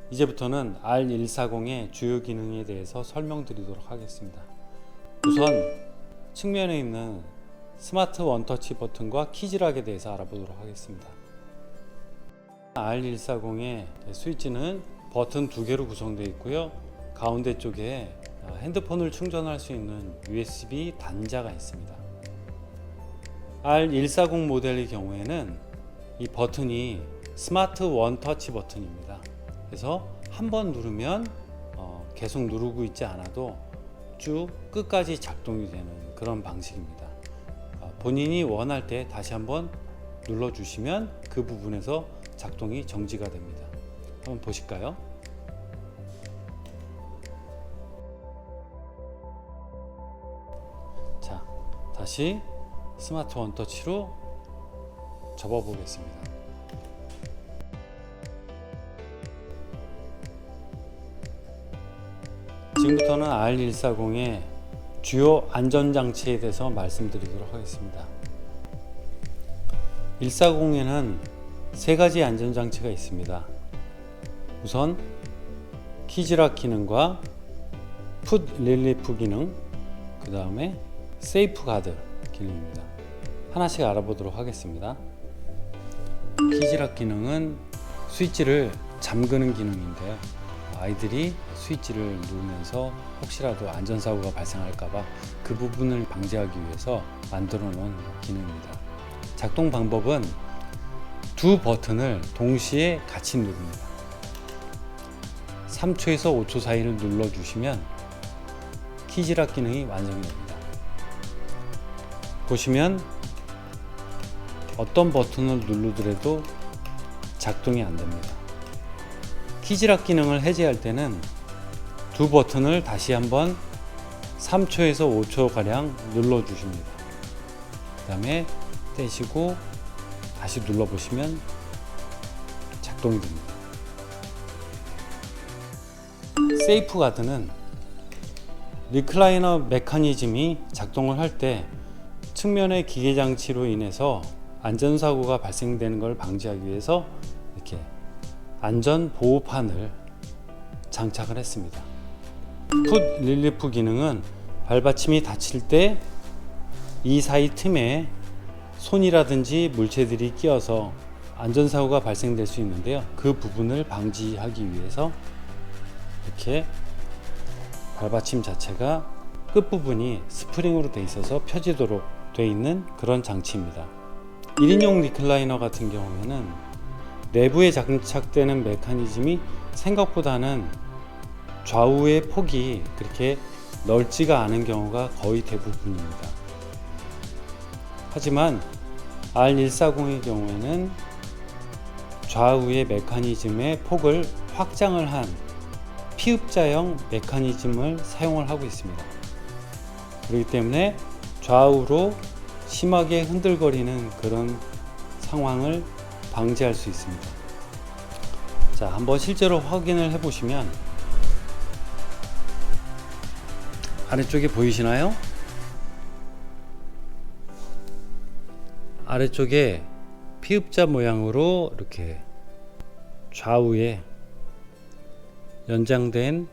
이제부터는 R140의 주요 기능에 대해서 설명드리도록 하겠습니다. 우선 측면에 있는 스마트 원터치 버튼과 키즈락에 대해서 알아보도록 하겠습니다. R140의 스위치는 버튼 2개로 구성되어 있고요. 가운데 쪽에 핸드폰을 충전할 수 있는 USB 단자가 있습니다. R140 모델의 경우에는 이 버튼이 스마트 원터치 버튼입니다. 그래서 한번 누르면 계속 누르고 있지 않아도 쭉 끝까지 작동이 되는 그런 방식입니다. 본인이 원할 때 다시 한번 눌러주시면 그 부분에서 작동이 정지가 됩니다. 한번 보실까요? 자, 다시 스마트 원터치로 접어 보겠습니다. 지금부터는 R140의 주요 안전장치에 대해서 말씀드리도록 하겠습니다. 140에는 3가지 안전장치가 있습니다. 우선 키즈락 기능과 풋 릴리프 기능, 그 다음에 세이프 가드 기능입니다. 하나씩 알아보도록 하겠습니다. 키즈락 기능은 스위치를 잠그는 기능인데요. 아이들이 스위치를 누르면서 혹시라도 안전사고가 발생할까봐 그 부분을 방지하기 위해서 만들어 놓은 기능입니다. 작동 방법은 두 버튼을 동시에 같이 누릅니다. 3초에서 5초 사이를 눌러주시면 키즈락 기능이 완성이 됩니다. 보시면 어떤 버튼을 누르더라도 작동이 안 됩니다. 키즈락 기능을 해제할 때는 두 버튼을 다시 한번 3초에서 5초 가량 눌러 주십니다. 그 다음에 떼시고 다시 눌러 보시면 작동이 됩니다. 세이프 가드는 리클라이너 메커니즘이 작동을 할 때 측면의 기계 장치로 인해서 안전사고가 발생되는 걸 방지하기 위해서 이렇게 안전 보호판을 장착을 했습니다. 풋 릴리프 기능은 발받침이 닫힐 때 이 사이 틈에 손이라든지 물체들이 끼어서 안전사고가 발생될 수 있는데요. 그 부분을 방지하기 위해서 이렇게 발받침 자체가 끝부분이 스프링으로 되어 있어서 펴지도록 되어 있는 그런 장치입니다. 1인용 리클라이너 같은 경우에는 내부에 장착되는 메커니즘이 생각보다는 좌우의 폭이 그렇게 넓지가 않은 경우가 거의 대부분입니다. 하지만 R140의 경우에는 좌우의 메커니즘의 폭을 확장을 한 피읍자형 메커니즘을 사용을 하고 있습니다. 그렇기 때문에 좌우로 심하게 흔들거리는 그런 상황을 방지할 수 있습니다. 자, 한번 실제로 확인을 해 보시면 아래쪽에 보이시나요? 아래쪽에 피읍자 모양으로 이렇게 좌우에 연장된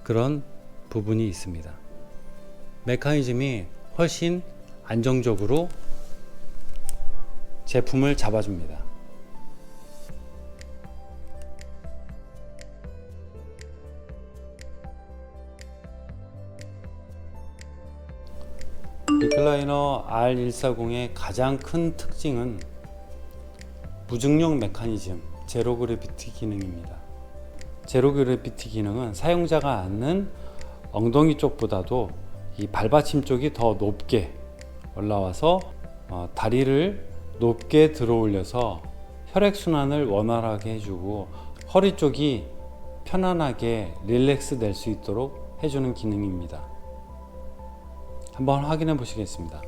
그런 부분이 있습니다. 메커니즘이 훨씬 안정적으로 제품을 잡아줍니다. 리클라이너 R140의 가장 큰 특징은 무중력 메커니즘 제로 그래비티 기능입니다. 제로 그래비티 기능은 사용자가 앉는 엉덩이 쪽보다도 이 발받침 쪽이 더 높게 올라와서 다리를 높게 들어 올려서 혈액순환을 원활하게 해주고 허리 쪽이 편안하게 릴렉스 될 수 있도록 해주는 기능입니다. 한번 확인해 보시겠습니다.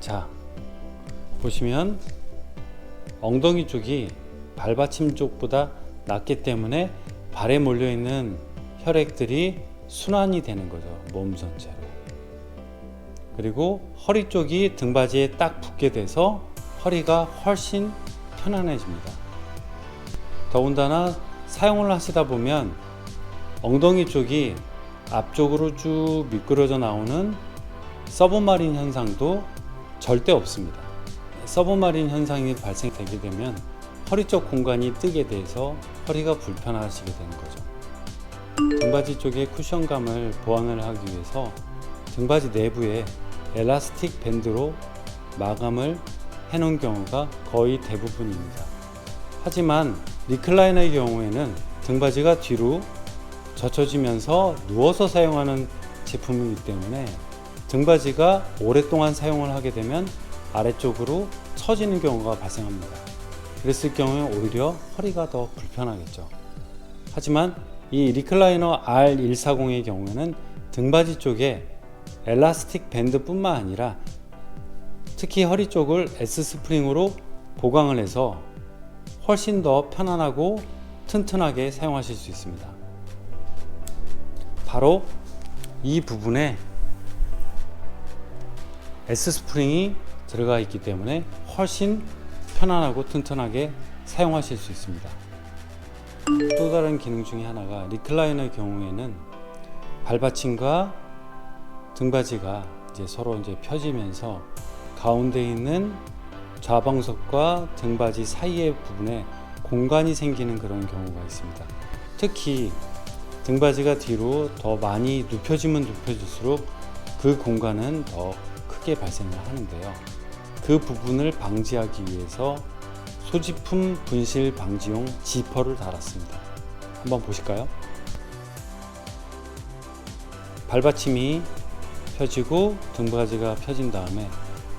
자, 보시면 엉덩이 쪽이 발받침 쪽보다 낮기 때문에 발에 몰려 있는 혈액들이 순환이 되는 거죠. 몸 전체로. 그리고 허리 쪽이 등받이에 딱 붙게 돼서 허리가 훨씬 편안해집니다. 더군다나 사용을 하시다 보면 엉덩이 쪽이 앞쪽으로 쭉 미끄러져 나오는 서브마린 현상도 절대 없습니다. 서브마린 현상이 발생되게 되면 허리 쪽 공간이 뜨게 돼서 허리가 불편하시게 되는 거죠. 등받이 쪽의 쿠션감을 보완을 하기 위해서 등받이 내부에 엘라스틱 밴드로 마감을 해 놓은 경우가 거의 대부분입니다. 하지만 리클라이너의 경우에는 등받이가 뒤로 젖혀지면서 누워서 사용하는 제품이기 때문에 등받이가 오랫동안 사용을 하게 되면 아래쪽으로 처지는 경우가 발생합니다. 그랬을 경우에 오히려 허리가 더 불편하겠죠. 하지만 이 리클라이너 R140의 경우에는 등받이 쪽에 엘라스틱 밴드 뿐만 아니라 특히 허리 쪽을 S스프링으로 보강을 해서 훨씬 더 편안하고 튼튼하게 사용하실 수 있습니다. 바로 이 부분에 S스프링이 들어가 있기 때문에 훨씬 편안하고 튼튼하게 사용하실 수 있습니다. 또 다른 기능 중에 하나가 리클라이너의 경우에는 발받침과 등받이가 이제 서로 펴지면서 가운데 있는 좌방석과 등받이 사이의 부분에 공간이 생기는 그런 경우가 있습니다. 특히 등받이가 뒤로 더 많이 눕혀지면 눕혀질수록 그 공간은 더 크게 발생을 하는데요. 그 부분을 방지하기 위해서 소지품 분실 방지용 지퍼를 달았습니다. 한번 보실까요? 발받침이 펴지고 등받이가 펴진 다음에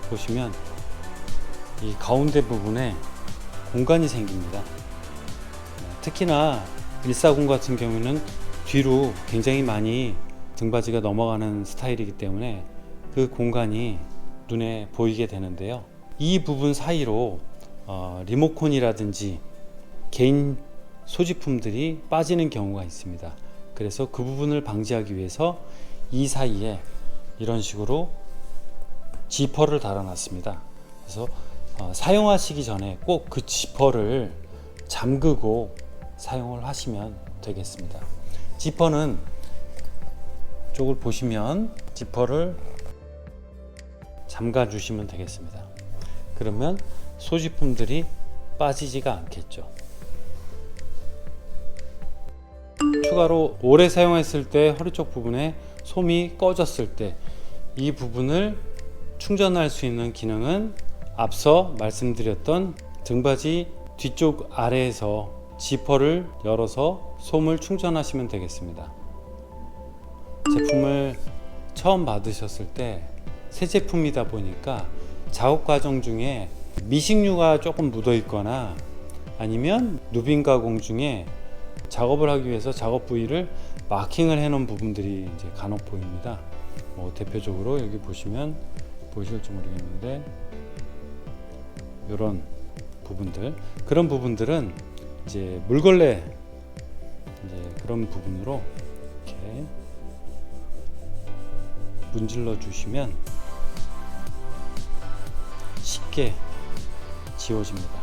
보시면 이 가운데 부분에 공간이 생깁니다. 특히나 140 같은 경우는 뒤로 굉장히 많이 등받이가 넘어가는 스타일이기 때문에 그 공간이 눈에 보이게 되는데요. 이 부분 사이로 리모컨이라든지 개인 소지품들이 빠지는 경우가 있습니다. 그래서 그 부분을 방지하기 위해서 이 사이에 이런 식으로 지퍼를 달아놨습니다. 그래서 사용하시기 전에 꼭 그 지퍼를 잠그고 사용을 하시면 되겠습니다. 지퍼는 쪽을 보시면 지퍼를 잠가 주시면 되겠습니다. 그러면 소지품들이 빠지지가 않겠죠. 추가로 오래 사용했을 때 허리 쪽 부분에 솜이 꺼졌을 때 이 부분을 충전할 수 있는 기능은 앞서 말씀드렸던 등받이 뒤쪽 아래에서 지퍼를 열어서 솜을 충전하시면 되겠습니다. 제품을 처음 받으셨을 때 새 제품이다 보니까 작업 과정 중에 미식류가 조금 묻어 있거나 아니면 누빈 가공 중에 작업을 하기 위해서 작업 부위를 마킹을 해 놓은 부분들이 이제 간혹 보입니다. 대표적으로 여기 보시면 보이실지 모르겠는데 이런 부분들, 그런 부분들은 이제 물걸레 그런 부분으로 이렇게 문질러 주시면 쉽게 지워집니다.